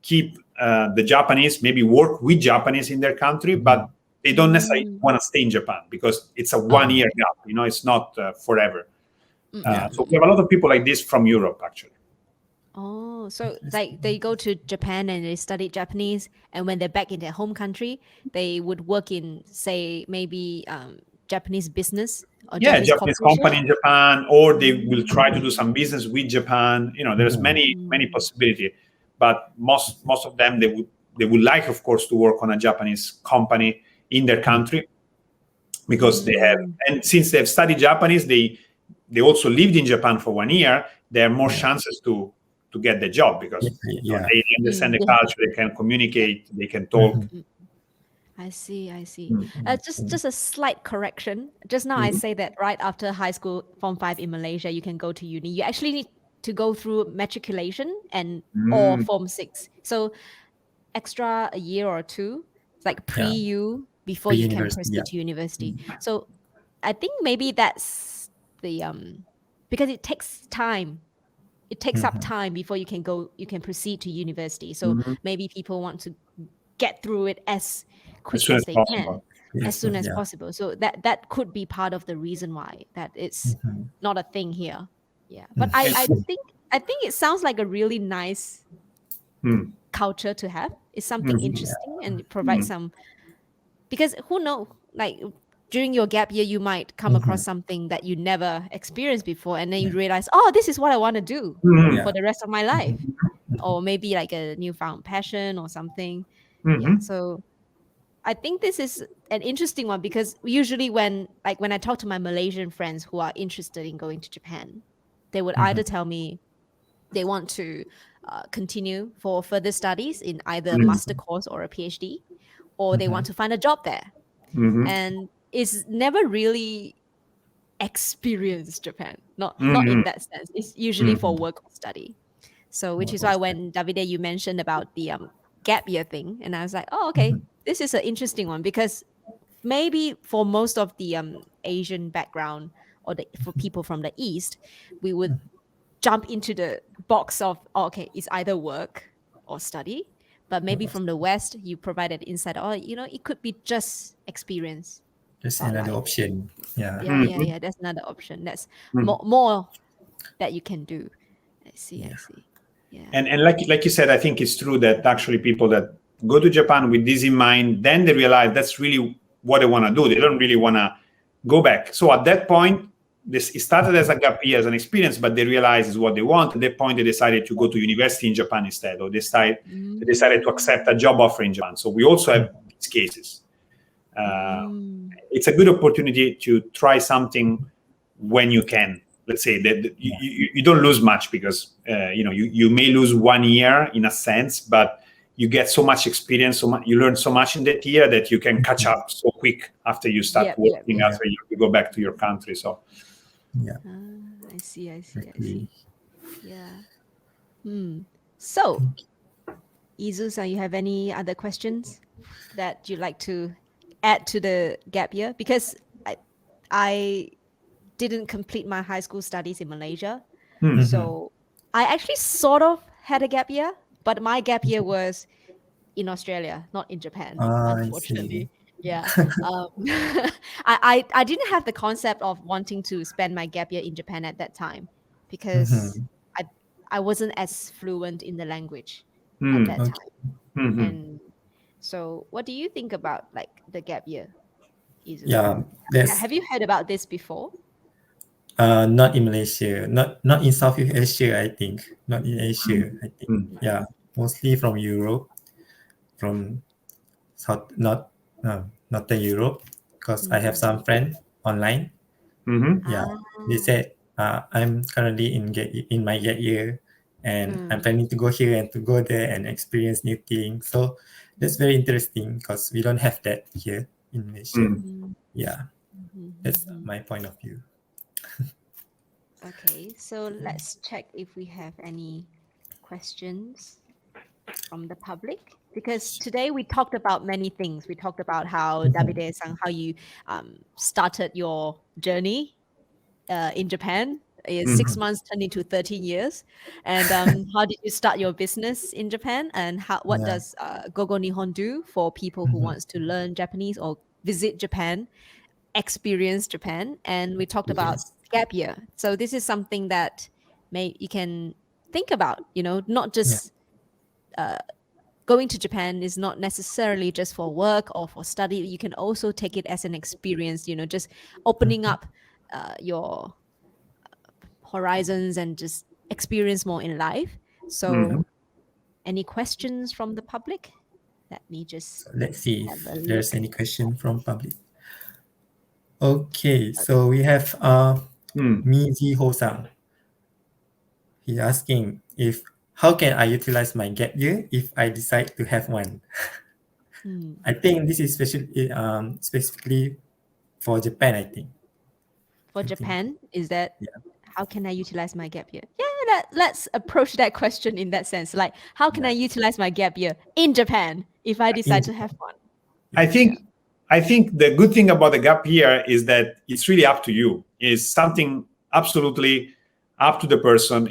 S3: Keep the Japanese, maybe work with Japanese in their country, but they don't necessarily want to stay in Japan, because it's a 1 year gap. It's not forever. So we have a lot of people like this from Europe, actually.
S1: Oh, so like they go to Japan and they study Japanese, and when they're back in their home country, they would work in, say, maybe Japanese business or
S3: Japanese company in Japan, or they will try to do some business with Japan. There's many possibilities, but most of them they would like, of course, to work on a Japanese company in their country, because they have, and since they've studied Japanese, they also lived in Japan for 1 year. There are more chances to get the job, because they understand the culture, they can communicate, they can talk.
S1: I see. Just a slight correction. Just now I say that right after high school, Form 5 in Malaysia, you can go to uni. You actually need to go through matriculation or Form 6. So extra a year or two, it's like pre-U before you can proceed to university. So I think maybe that's the because it takes time. It takes up time before you can proceed to university. So maybe people want to get through it as quick as they can, as soon as possible. So that could be part of the reason why that it's not a thing here. Yeah, but I think it sounds like a really nice culture to have. It's something interesting, and it provides some because who knows, like during your gap year, you might come across something that you never experienced before, and then you realize, oh, this is what I want to do
S2: Yeah.
S1: for the rest of my life, or maybe like a newfound passion or something.
S3: Mhm.
S1: Yeah. So I think this is an interesting one, because usually when I talk to my Malaysian friends who are interested in going to Japan, they would either tell me they want to continue for further studies in either a master course or a PhD, or they want to find a job there.
S3: Mhm.
S1: And it's never really experienced Japan, not in
S3: Mhm.
S1: that sense. It's usually for work or study. So which is why when Davide, you mentioned about the gap year thing, and I was like, oh, okay, this is an interesting one, because maybe for most of the Asian background, or for people from the East, we would jump into the box of, oh, okay, it's either work or study. But maybe from the West, you provided insight, oh, it could be just experience
S2: There's
S1: about
S2: another
S1: life.
S2: option. Yeah.
S1: Yeah. That's another option. That's more that you can do. I see. Yeah.
S3: And like you said, I think it's true that actually people that go to Japan with this in mind, then they realize that's really what they want to do. They don't really want to go back. So at that point, it started as a gap year, as an experience, but they realized is what they want. At that point, they decided to go to university in Japan instead, or they decided to accept a job offer in Japan. So we also have these cases. It's a good opportunity to try something when you can. Let's say that you don't lose much, because you may lose 1 year in a sense, but you get so much experience, you learn so much in that year that you can catch up so quick after you start working, after you go back to your country. So
S2: Yeah.
S1: I see.
S2: Exactly.
S1: Yeah. So, Izu-san, you have any other questions that you'd like to add to the gap year? Because I didn't complete my high school studies in Malaysia. So I actually sort of had a gap year, but my gap year was in Australia, not in Japan,
S2: I
S1: unfortunately.
S2: see.
S1: Yeah. I didn't have the concept of wanting to spend my gap year in Japan at that time, because I wasn't as fluent in the language at that
S2: Okay.
S1: time. And so what do you think about like the gap year, Izu?
S2: Yeah. That's
S1: Have you heard about this before?
S2: not in Malaysia, not in Southeast Asia, I think. Not in Asia, I think. Yeah. Mostly from Europe, from Northern Europe, because I have some friends online. Yeah, they said I'm currently in my gap year, and I'm planning to go here and to go there and experience new things. So that's very interesting, because we don't have that here in Malaysia. Yeah, that's my point of view.
S1: Okay, so let's check if we have any questions from the public, because today we talked about many things. We talked about how Davide-san, how you started your journey in Japan. 6 months turned into 13 years. And how did you start your business in Japan? And what does Gogo Nihon do for people who wants to learn Japanese or visit Japan, experience Japan? And we talked about gap year. So this is something that you can think about, not just going to Japan is not necessarily just for work or for study. You can also take it as an experience, just opening up your horizons and just experience more in life. So any questions from the public? Let me just
S2: Let's see
S1: have a
S2: if there's
S1: look.
S2: any question from public. Okay, so we have Mizi Ho-sang. He asking how can I utilize my gap year if I decide to have one? I think this is specifically for Japan, I think.
S1: For Japan, is that
S2: Yeah.
S1: how can I utilize my gap year? Yeah, let's approach that question in that sense. Like, how can I utilize my gap year in Japan if I decide to have one?
S3: I think the good thing about the gap year is that it's really up to you. It's something absolutely up to the person.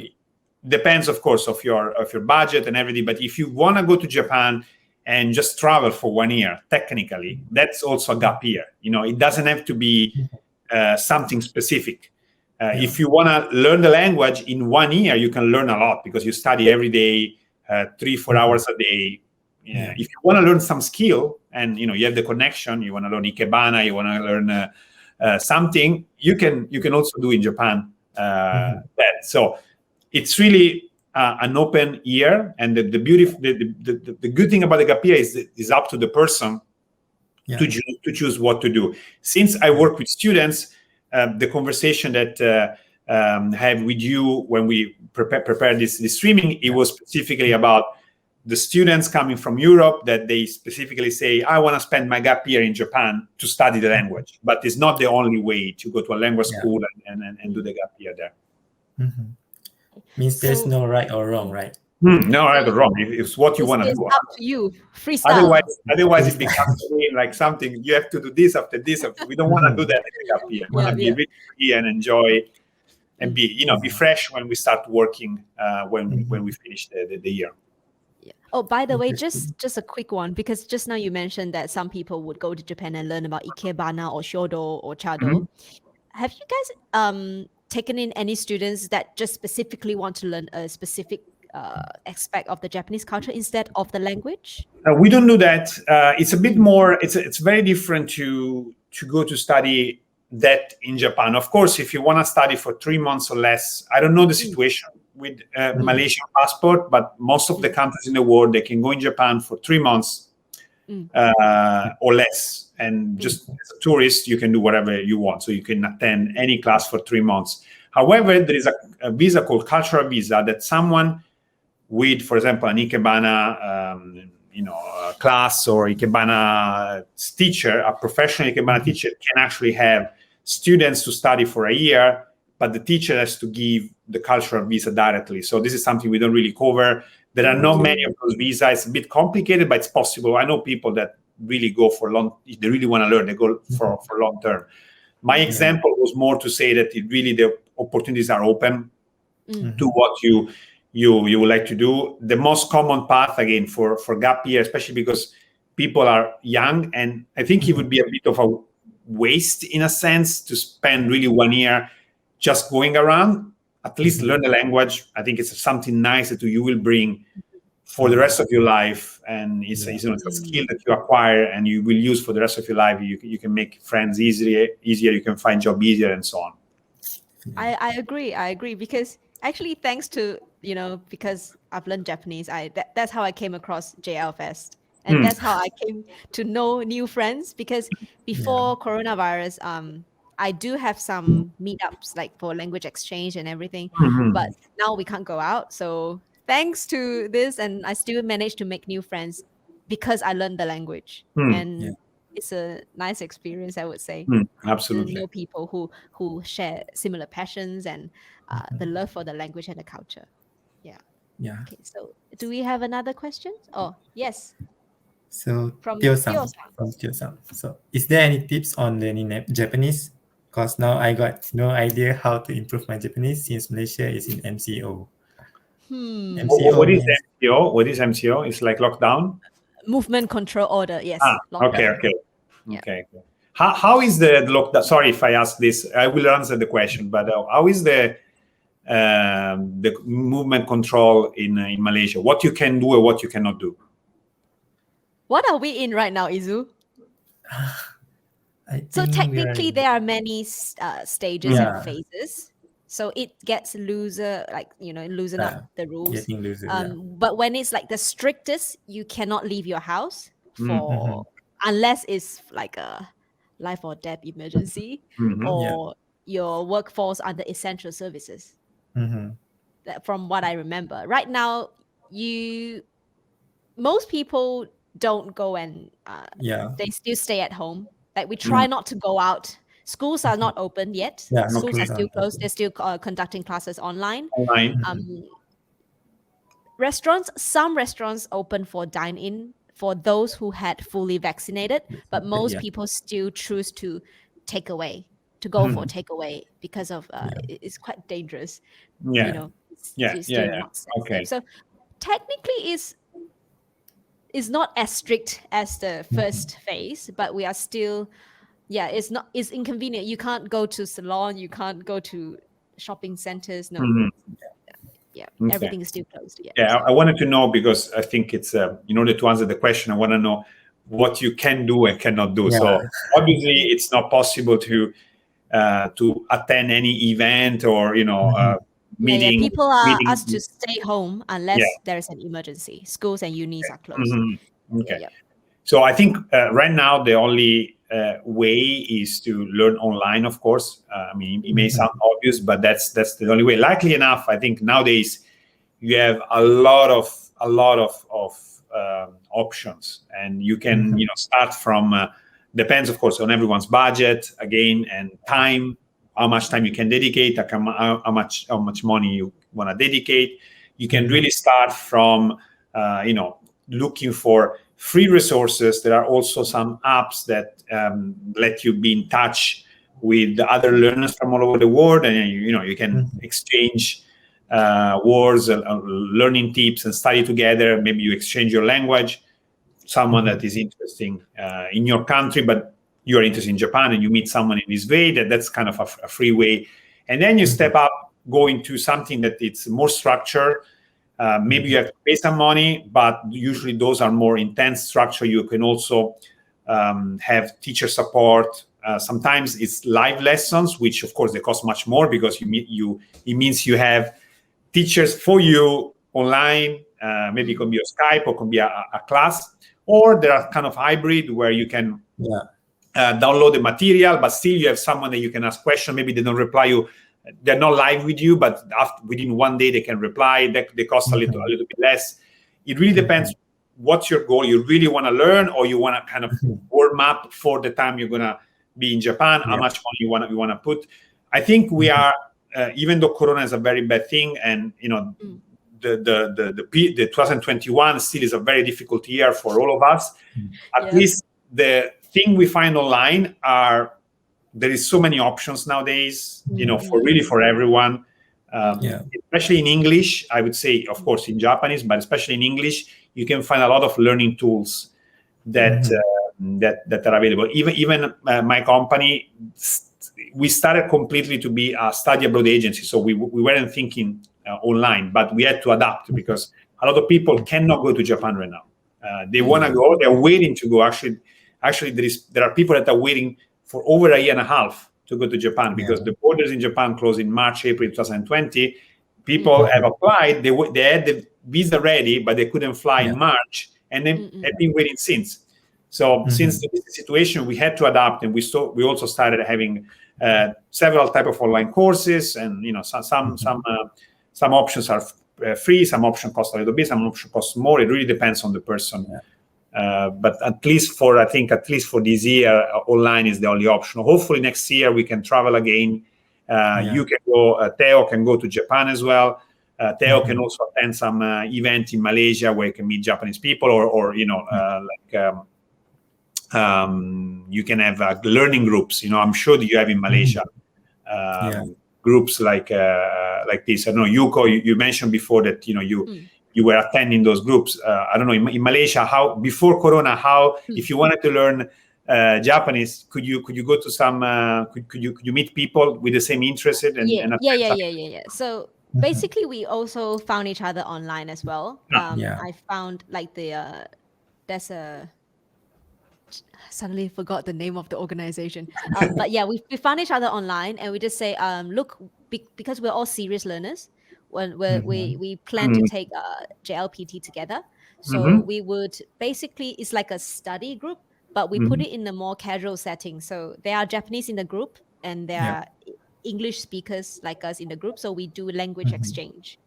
S3: Depends, of course, of your budget and everything. But if you want to go to Japan and just travel for 1 year, technically, that's also a gap year. It doesn't have to be something specific. If you want to learn the language in 1 year, you can learn a lot, because you study every day, 3-4 hours a day. if you want to learn some skill and you have the connection, you want to learn ikebana, you want to learn something, you can also do in Japan that. So it's really an open year, and the good thing about the gap year is up to the person to choose what to do. Since I work with students, the conversation that I have with you when we prepare this streaming, it was specifically about the students coming from Europe that they specifically say, I want to spend my gap year in Japan to study the language. But it's not the only way to go to a language school and do the gap year there.
S2: Means there's no right or wrong, right?
S3: No right or wrong. It's what you want to do.
S1: It's up to you. Freestyle.
S3: Otherwise it becomes like something you have to do this after this. We don't want to do that in the gap year. We want to be really free and enjoy and be fresh when we start working when we finish the year.
S1: Oh, by the way, just a quick one, because just now you mentioned that some people would go to Japan and learn about ikebana or shodo or chado. Have you guys taken in any students that just specifically want to learn a specific aspect of the Japanese culture instead of the language?
S3: We don't do that. It's a bit more. It's very different to go to study that in Japan. Of course, if you want to study for 3 months or less, I don't know the situation with Malaysian passport, but most of the countries in the world, they can go in Japan for 3 months or less. And just as a tourist, you can do whatever you want. So you can attend any class for 3 months. However, there is a visa called cultural visa that someone with, for example, an ikebana class or ikebana teacher, a professional ikebana teacher, can actually have students to study for a year, but the teacher has to give the cultural visa directly. So this is something we don't really cover. There are not many of those visas. It's a bit complicated, but it's possible. I know people that really go for long, if they really want to learn, they go for long term. My example was more to say that the opportunities are open to what you would like to do. The most common path, again, for gap year, especially because people are young, and I think it would be a bit of a waste in a sense to spend really 1 year just going around. At least learn the language. I think it's something nice that you will bring for the rest of your life, and it's a skill that you acquire and you will use for the rest of your life. You can make friends easier. You can find job easier, and so on.
S1: I agree because actually, thanks to because I've learned Japanese, that's how I came across JLfest. And that's how I came to know new friends, because before coronavirus, I do have some meetups like for language exchange and everything, but now we can't go out. So thanks to this, and I still managed to make new friends because I learned the language. And it's a nice experience, I would say.
S3: Absolutely.
S1: To know people who share similar passions and the love for the language and the culture. Yeah. Okay, so do we have another question? Oh, yes.
S2: So
S1: From
S2: Tio-san. So is there any tips on learning Japanese? Because now I got no idea how to improve my Japanese since Malaysia is in MCO.
S3: MCO what is MCO? What is MCO? It's like lockdown?
S1: Movement control order, yes.
S3: Okay. How is the lockdown? Sorry if I ask this. I will answer the question, but how is the movement control in Malaysia? What you can do and what you cannot do?
S1: What are we in right now, Izu? So technically, there are many stages and phases. So it gets looser, loosen up the rules. But when it's like the strictest, you cannot leave your house unless it's like a life or death emergency or your work falls under essential services. From what I remember, right now, most people don't go and they still stay at home. Like we try not to go out. Schools are not open yet. Schools are still closed. They're still conducting classes online. Some restaurants open for dine-in for those who had fully vaccinated, but most people still choose to take away, to go for takeaway because of it's quite dangerous. It's still not safe.
S3: Okay.
S1: So technically, is not as strict as the first phase, but we are still, it's inconvenient. You can't go to salon, you can't go to shopping centers. No. Yeah,
S3: Okay.
S1: everything is still closed. Yeah.
S3: Yeah,
S1: So.
S3: I wanted to know because I think it's in order to answer the question, I want to know what you can do and cannot do.
S2: Yeah.
S3: So obviously, it's not possible to attend any event or meeting.
S1: People are
S3: meeting.
S1: asked to stay home
S3: Yeah.
S1: unless there is an emergency. Schools and unis are closed.
S3: Okay.
S1: Yeah.
S3: So I think right now the only way is to learn online. Of course, I mean it may sound obvious, but that's the only way. Likely enough, I think nowadays you have a lot of options, and you can start from. Depends, of course, on everyone's budget again and time. How much time you can dedicate, how much money you want to dedicate. You can really start from looking for free resources. There are also some apps that let you be in touch with the other learners from all over the world, and you can exchange words and learning tips and study together. Maybe you exchange your language. Someone that is interesting in your country, but you're interested in Japan, and you meet someone in this way. That's kind of a free way, and then you step up, go into something that it's more structured. Maybe you have to pay some money, but usually those are more intense structure. You can also have teacher support. Sometimes it's live lessons, which of course they cost much more because it means you have teachers for you online. Maybe it can be a Skype or it can be a class, or there are kind of hybrid where you can download the material, but still you have someone that you can ask questions. Maybe they don't reply you. They're not live with you, but within one day they can reply. They cost a little bit less. It really depends what's your goal. You really want to learn, or you want to kind of warm up for the time you're gonna be in Japan. How much money you want to put? I think we are, even though Corona is a very bad thing, and the 2021 still is a very difficult year for all of us. At least the thing we find online are. There is so many options nowadays, for everyone, especially in English. I would say, of course, in Japanese, but especially in English, you can find a lot of learning tools that are available. Even my company, we started completely to be a study abroad agency, so we weren't thinking online, but we had to adapt because a lot of people cannot go to Japan right now. They want to go; they're waiting to go. Actually, there are people that are waiting for over a year and a half to go to Japan because the borders in Japan closed in March, April 2020. People have applied; they had the visa ready, but they couldn't fly in March, and then have been waiting since. So since the situation, we had to adapt, and we also started having several type of online courses, and some options are free, some options cost a little bit, some options cost more. It really depends on the person. But at least for this year, online is the only option. Hopefully next year we can travel again. You can go. Theo can go to Japan as well. Theo can also attend some event in Malaysia where you can meet Japanese people, or you can have learning groups. I'm sure that you have in Malaysia groups like this. I don't know, Yuko, you mentioned before that you were attending those groups. I don't know, in Malaysia, how before Corona, if you wanted to learn Japanese, could you go to some? Could you meet people with the same interest?
S1: Yeah. So basically, we also found each other online as well. I found like there's a. Suddenly forgot the name of the organization. But yeah, we found each other online, and we just say, look, because we're all serious learners, when we plan to take JLPT together. So we would basically, it's like a study group, but we put it in a more casual setting. So there are Japanese in the group, and there are English speakers like us in the group. So we do language exchange.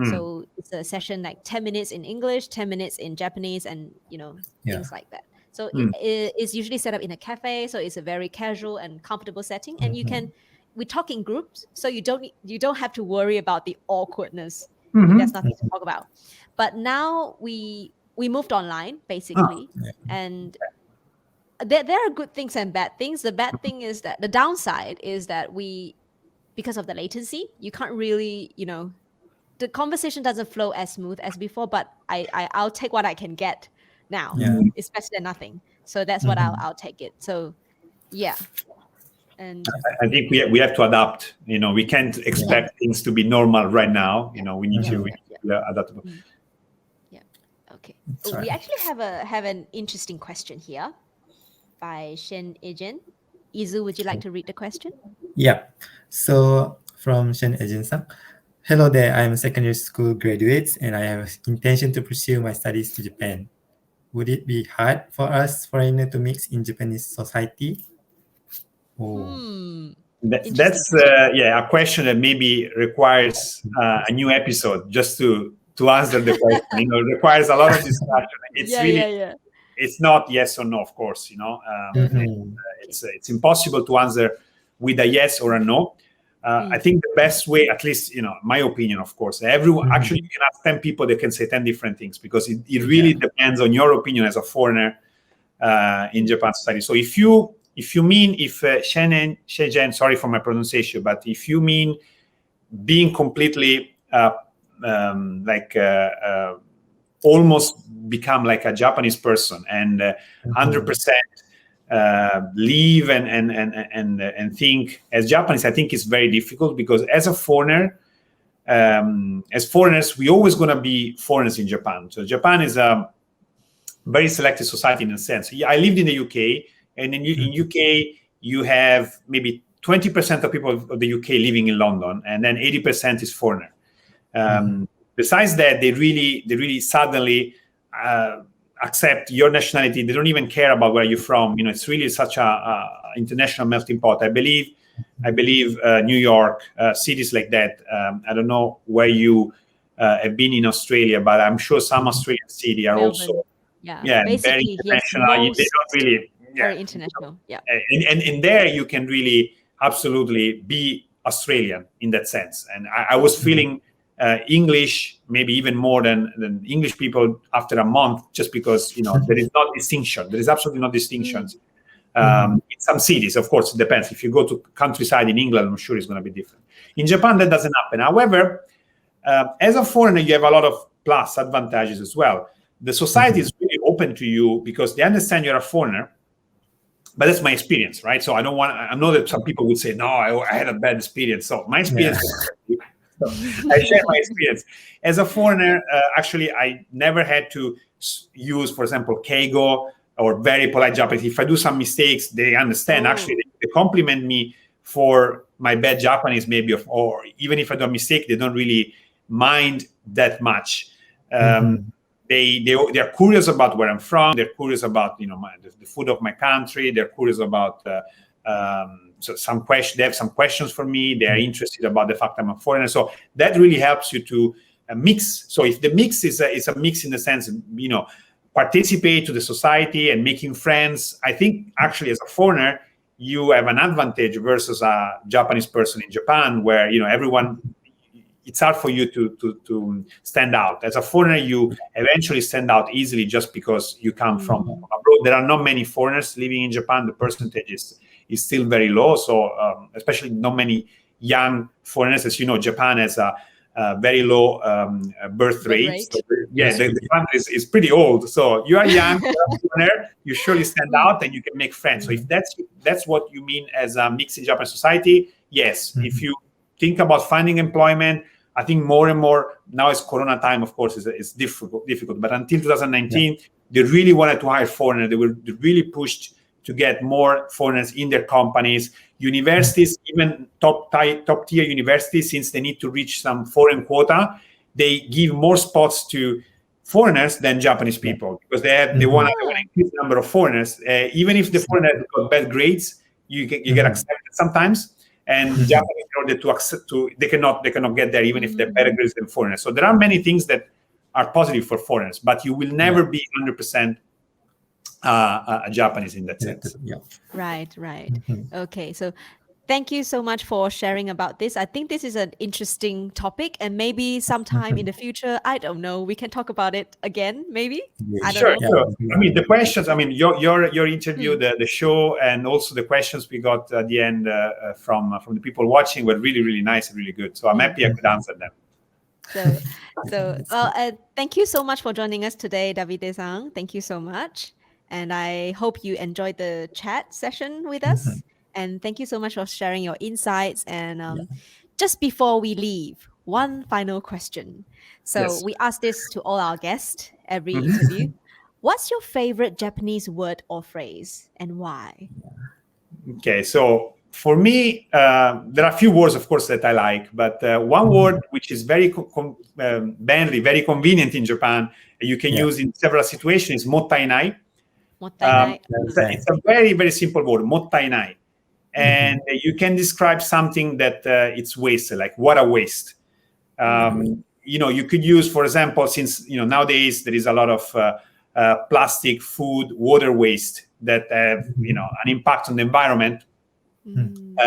S1: So it's a session like 10 minutes in English, 10 minutes in Japanese, and things like that. So it's usually set up in a cafe, so it's a very casual and comfortable setting, and we talk in groups, so you don't have to worry about the awkwardness. There's nothing to talk about. But now we moved online basically, and there are good things and bad things. The bad thing is that the downside is that because of the latency, you can't really the conversation doesn't flow as smooth as before. But I'll take what I can get. Now it's better than nothing, so that's what I'll take it. So yeah. And
S3: I think we have to adapt. We can't expect things to be normal right now. We need to be adaptable.
S1: Okay.
S2: That's
S1: We
S2: right.
S1: actually have an interesting question here by Shen Ejen. Izu, would you like to read the question?
S2: Yeah. So from Shen Ejin-san. Hello there. I'm a secondary school graduate and I have intention to pursue my studies to Japan. Would it be hard for us foreigners to mix in Japanese society? Oh.
S1: Interesting
S3: That's
S1: question.
S3: a question that maybe requires a new episode just to answer the question. It requires a lot of discussion. It's it's not yes or no, of course. It's impossible to answer with a yes or a no. I think the best way, at least my opinion, of course, everyone actually you can ask 10 people, they can say 10 different things because it really depends on your opinion as a foreigner in Japan society. So if you mean Shejen, sorry for my pronunciation, but if you mean being completely almost become like a Japanese person and 100% live and think as Japanese, I think it's very difficult because as a foreigner, as foreigners, we always going to be foreigners in Japan. So Japan is a very selective society in a sense. I lived in the UK, and in UK you have maybe 20% of people of the UK living in London, and then 80% is foreigner. Besides that, they really suddenly accept your nationality. They don't even care about where you're from. It's really such a international melting pot. I believe New York, cities like that. I don't know where you have been in Australia, but I'm sure some Australian cities are
S1: Melbourne.
S3: also
S1: Basically,
S3: very international. They don't really
S1: very international.
S3: And there you can really absolutely be Australian in that sense. And I was feeling English maybe even more than English people after a month, just because there is no distinction. There is absolutely no distinctions. In some cities, of course, it depends. If you go to countryside in England, I'm sure it's going to be different. In Japan, that doesn't happen. However, as a foreigner, you have a lot of plus advantages as well. The society is really open to you because they understand you're a foreigner. But that's my experience, right? So I know that some people would say, no, I had a bad experience. So my experience, so I share my experience. As a foreigner, actually, I never had to use, for example, keigo or very polite Japanese. If I do some mistakes, they understand. Actually, they compliment me for my bad Japanese, maybe, or even if I do a mistake, they don't really mind that much. They are curious about where I'm from. They're curious about the food of my country. They're curious about some question. They have some questions for me. They are interested about the fact I'm a foreigner. So that really helps you to mix. So if the mix is a mix in the sense participate to the society and making friends, I think actually as a foreigner you have an advantage versus a Japanese person in Japan, where everyone. It's hard for you to stand out. As a foreigner, you eventually stand out easily just because you come from abroad. There are not many foreigners living in Japan. The percentage is still very low. So especially not many young foreigners. As you know, Japan has a very low birth rate. So, the country is pretty old. So you are young, you're a foreigner, you surely stand out and you can make friends. So if that's what you mean as a mix in Japanese society, yes. If you think about finding employment, I think more and more now it's Corona time, of course, is difficult. But until 2019, they really wanted to hire foreigners. They really pushed to get more foreigners in their companies. Universities, even top tier universities, since they need to reach some foreign quota, they give more spots to foreigners than Japanese people because they want to increase the number of foreigners. Even if the foreigners got bad grades, you get accepted sometimes. And Japanese, in order to accept, they cannot get there even if they're better grades than foreigners. So there are many things that are positive for foreigners, but you will never be 100% a Japanese in that sense.
S1: Right. Okay, so thank you so much for sharing about this. I think this is an interesting topic, and maybe sometime in the future, I don't know, we can talk about it again, maybe? I don't know.
S3: Sure. I mean, the questions, your interview, the show, and also the questions we got at the end from the people watching were really, really nice and really good. So I'm happy I could answer them.
S1: Thank you so much for joining us today, Davide-san. Thank you so much. And I hope you enjoyed the chat session with us. And thank you so much for sharing your insights. And just before we leave, one final question. So
S3: Yes.
S1: we ask this to all our guests every interview. What's your favorite Japanese word or phrase and why?
S3: Okay, so for me, there are a few words, of course, that I like, but one word which is very manly, very convenient in Japan, you can use in several situations, is mottainai.
S1: Mottainai.
S3: It's a very, very simple word, mottainai. And you can describe something that it's wasted, like what a waste. You could use, for example, since nowadays there is a lot of plastic, food, water waste that have an impact on the environment.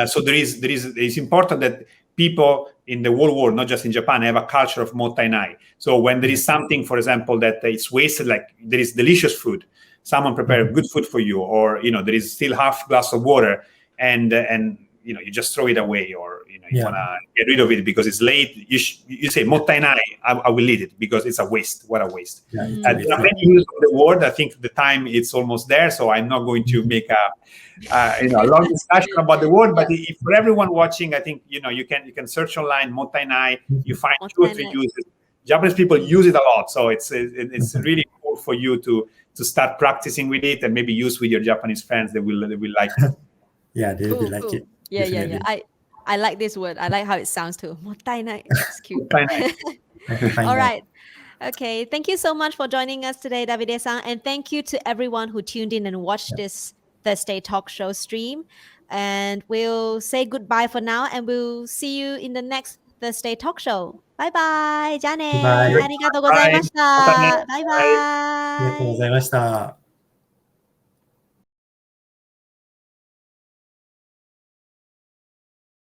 S3: So it's important that people in the whole world, not just in Japan, have a culture of mottainai. So when there is something, for example, that it's wasted, like there is delicious food, someone prepared good food for you, or there is still half glass of water, and you just throw it away, or you want to get rid of it because it's late. You say mottainai, I will eat it because it's a waste. What a waste. There are many uses of the word. I think the time it's almost there, so I'm not going to make a long discussion about the word. But if for everyone watching, I think you can search online mottainai. You find 2 or 3 uses. Japanese people use it a lot, so it's really cool for you to start practicing with it and maybe use with your Japanese friends. They will like it.
S2: Yeah, they will like it.
S1: Yeah. I like this word. I like how it sounds too. Mottainai. It's cute. All right. Okay. Thank you so much for joining us today, Davide-san. And thank you to everyone who tuned in and watched this Thursday talk show stream. And we'll say goodbye for now, and we'll see you in the next Thursday talk show. Bye bye. じゃあね。ありがとうございました。バイバイ。
S2: ありがとうございました。